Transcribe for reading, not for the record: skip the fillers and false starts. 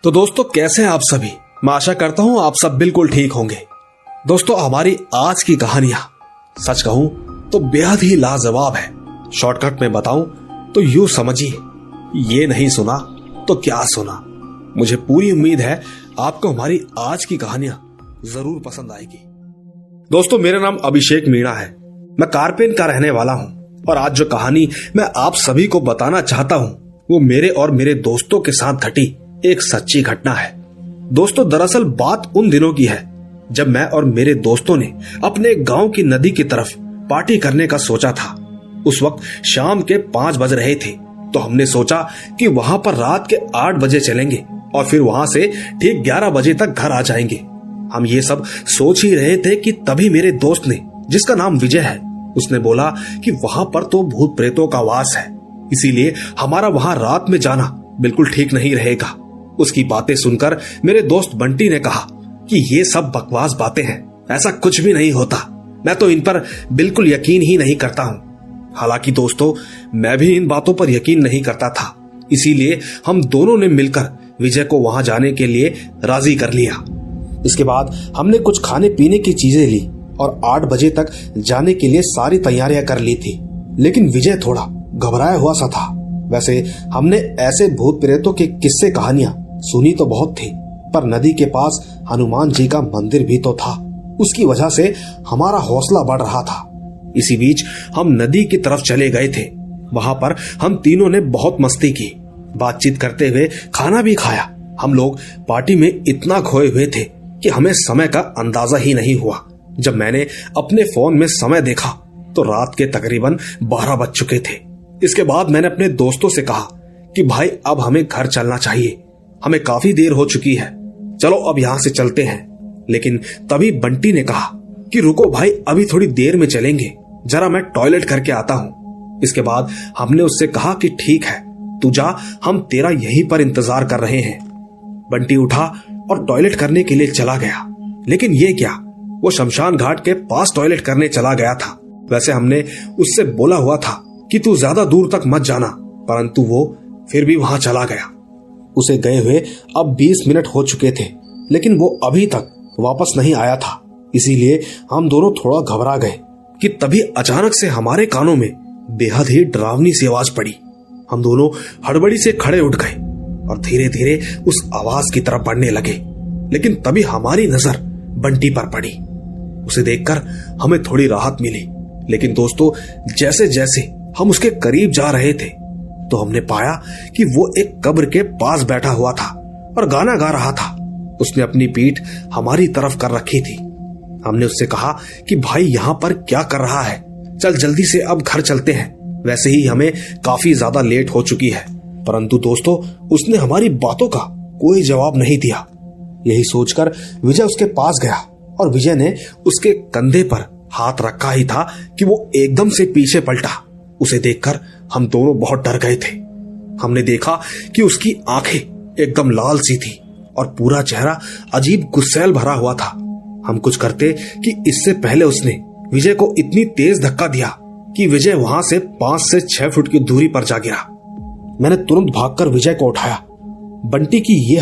तो दोस्तों कैसे हैं आप सभी। मैं आशा करता हूं आप सब बिल्कुल ठीक होंगे। दोस्तों हमारी आज की कहानियां सच कहूं तो बेहद ही लाजवाब है। शॉर्टकट में बताऊं तो यूं समझिए, ये नहीं सुना तो क्या सुना। मुझे पूरी उम्मीद है आपको हमारी आज की कहानियां जरूर पसंद आएगी। दोस्तों मेरा नाम अभिषेक मीणा है। मैं कारपेन का रहने वाला हूं और आज जो कहानी मैं आप सभी को बताना चाहता हूं वो मेरे और मेरे दोस्तों के साथ घटी एक सच्ची घटना है। दोस्तों दरअसल बात उन दिनों की है जब मैं और मेरे दोस्तों ने अपने गांव की नदी की तरफ पार्टी करने का सोचा था। उस वक्त शाम के 5 बज रहे थे तो हमने सोचा कि वहां पर रात के 8 बजे चलेंगे और फिर वहां से ठीक 11 बजे तक घर आ जाएंगे। हम ये सब सोच ही रहे थे कि तभी मेरे दोस्त ने, जिसका नाम विजय है, उसने बोला कि वहां पर तो भूत प्रेतों का वास है, इसीलिए हमारा वहां रात में जाना बिल्कुल ठीक नहीं रहेगा। उसकी बातें सुनकर मेरे दोस्त बंटी ने कहा कि ये सब बकवास बातें हैं, ऐसा कुछ भी नहीं होता। मैं तो इन पर बिल्कुल यकीन ही नहीं करता हूं। हालांकि दोस्तों मैं भी इन बातों पर यकीन नहीं करता था, इसीलिए हम दोनों ने मिलकर विजय को वहां जाने के लिए राजी कर लिया। इसके बाद हमने कुछ खाने पीने की चीजें ली और 8 बजे तक जाने के लिए सारी तैयारियां कर ली थी। लेकिन विजय थोड़ा घबराया हुआ सा था। वैसे हमने ऐसे भूत प्रेतों के किस्से कहानियां सुनी तो बहुत थी, पर नदी के पास हनुमान जी का मंदिर भी तो था। उसकी वजह से हमारा हौसला बढ़ रहा था। इसी बीच हम नदी की तरफ चले गए थे। वहां पर हम तीनों ने बहुत मस्ती की, बातचीत करते हुए खाना भी खाया। हम लोग पार्टी में इतना खोए हुए थे कि हमें समय का अंदाजा ही नहीं हुआ। जब मैंने अपने फोन में समय देखा तो रात के तकरीबन 12 बज चुके थे। इसके बाद मैंने अपने दोस्तों से कहा कि भाई अब हमें घर चलना चाहिए, हमें काफी देर हो चुकी है, चलो अब यहां से चलते हैं। लेकिन तभी बंटी ने कहा कि रुको भाई, अभी थोड़ी देर में चलेंगे, जरा मैं टॉयलेट करके आता हूं। इसके बाद हमने उससे कहा कि ठीक है तू जा, हम तेरा यहीं पर इंतजार कर रहे हैं। बंटी उठा और टॉयलेट करने के लिए चला गया। लेकिन ये क्या, वो शमशान घाट के पास टॉयलेट करने चला गया था। वैसे हमने उससे बोला हुआ था कि तू ज्यादा दूर तक मत जाना, परंतु वो फिर भी वहां चला गया। उसे गए हुए अब 20 मिनट हो चुके थे, लेकिन वो अभी तक वापस नहीं आया था। इसीलिए हम दोनों थोड़ा घबरा गए कि तभी अचानक से हमारे कानों में बेहद ही डरावनी सी आवाज पड़ी। हम दोनों हड़बड़ी से खड़े उठ गए और धीरे धीरे उस आवाज की तरफ बढ़ने लगे। लेकिन तभी हमारी नजर बंटी पर पड़ी। उसे देखकर हमें थोड़ी राहत मिली। लेकिन दोस्तों जैसे जैसे हम उसके करीब जा रहे थे तो हमने पाया कि वो एक कब्र के पास बैठा हुआ था और गाना गा रहा था। उसने अपनी पीठ हमारी तरफ कर रखी थी। हमने उससे कहा कि भाई यहां पर क्या कर रहा है, चल जल्दी से अब घर चलते हैं। वैसे ही हमें काफी ज्यादा लेट हो चुकी है। परंतु दोस्तों उसने हमारी बातों का कोई जवाब नहीं दिया। यही सोचकर विजय उसके पास गया और विजय ने उसके कंधे पर हाथ रखा ही था कि वो एकदम से पीछे पलटा। उसे देखकर हम दोनों बहुत डर गए थे। हमने देखा कि उसकी आंखें एकदम लाल सी थी और पूरा चेहरा अजीब गुस्सैल भरा हुआ था। हम कुछ करते कि इससे पहले उसने विजय को इतनी तेज धक्का दिया कि विजय वहां से 5 से 6 फुट की दूरी पर जा गिरा। मैंने तुरंत भागकर विजय को उठाया। बंटी की ये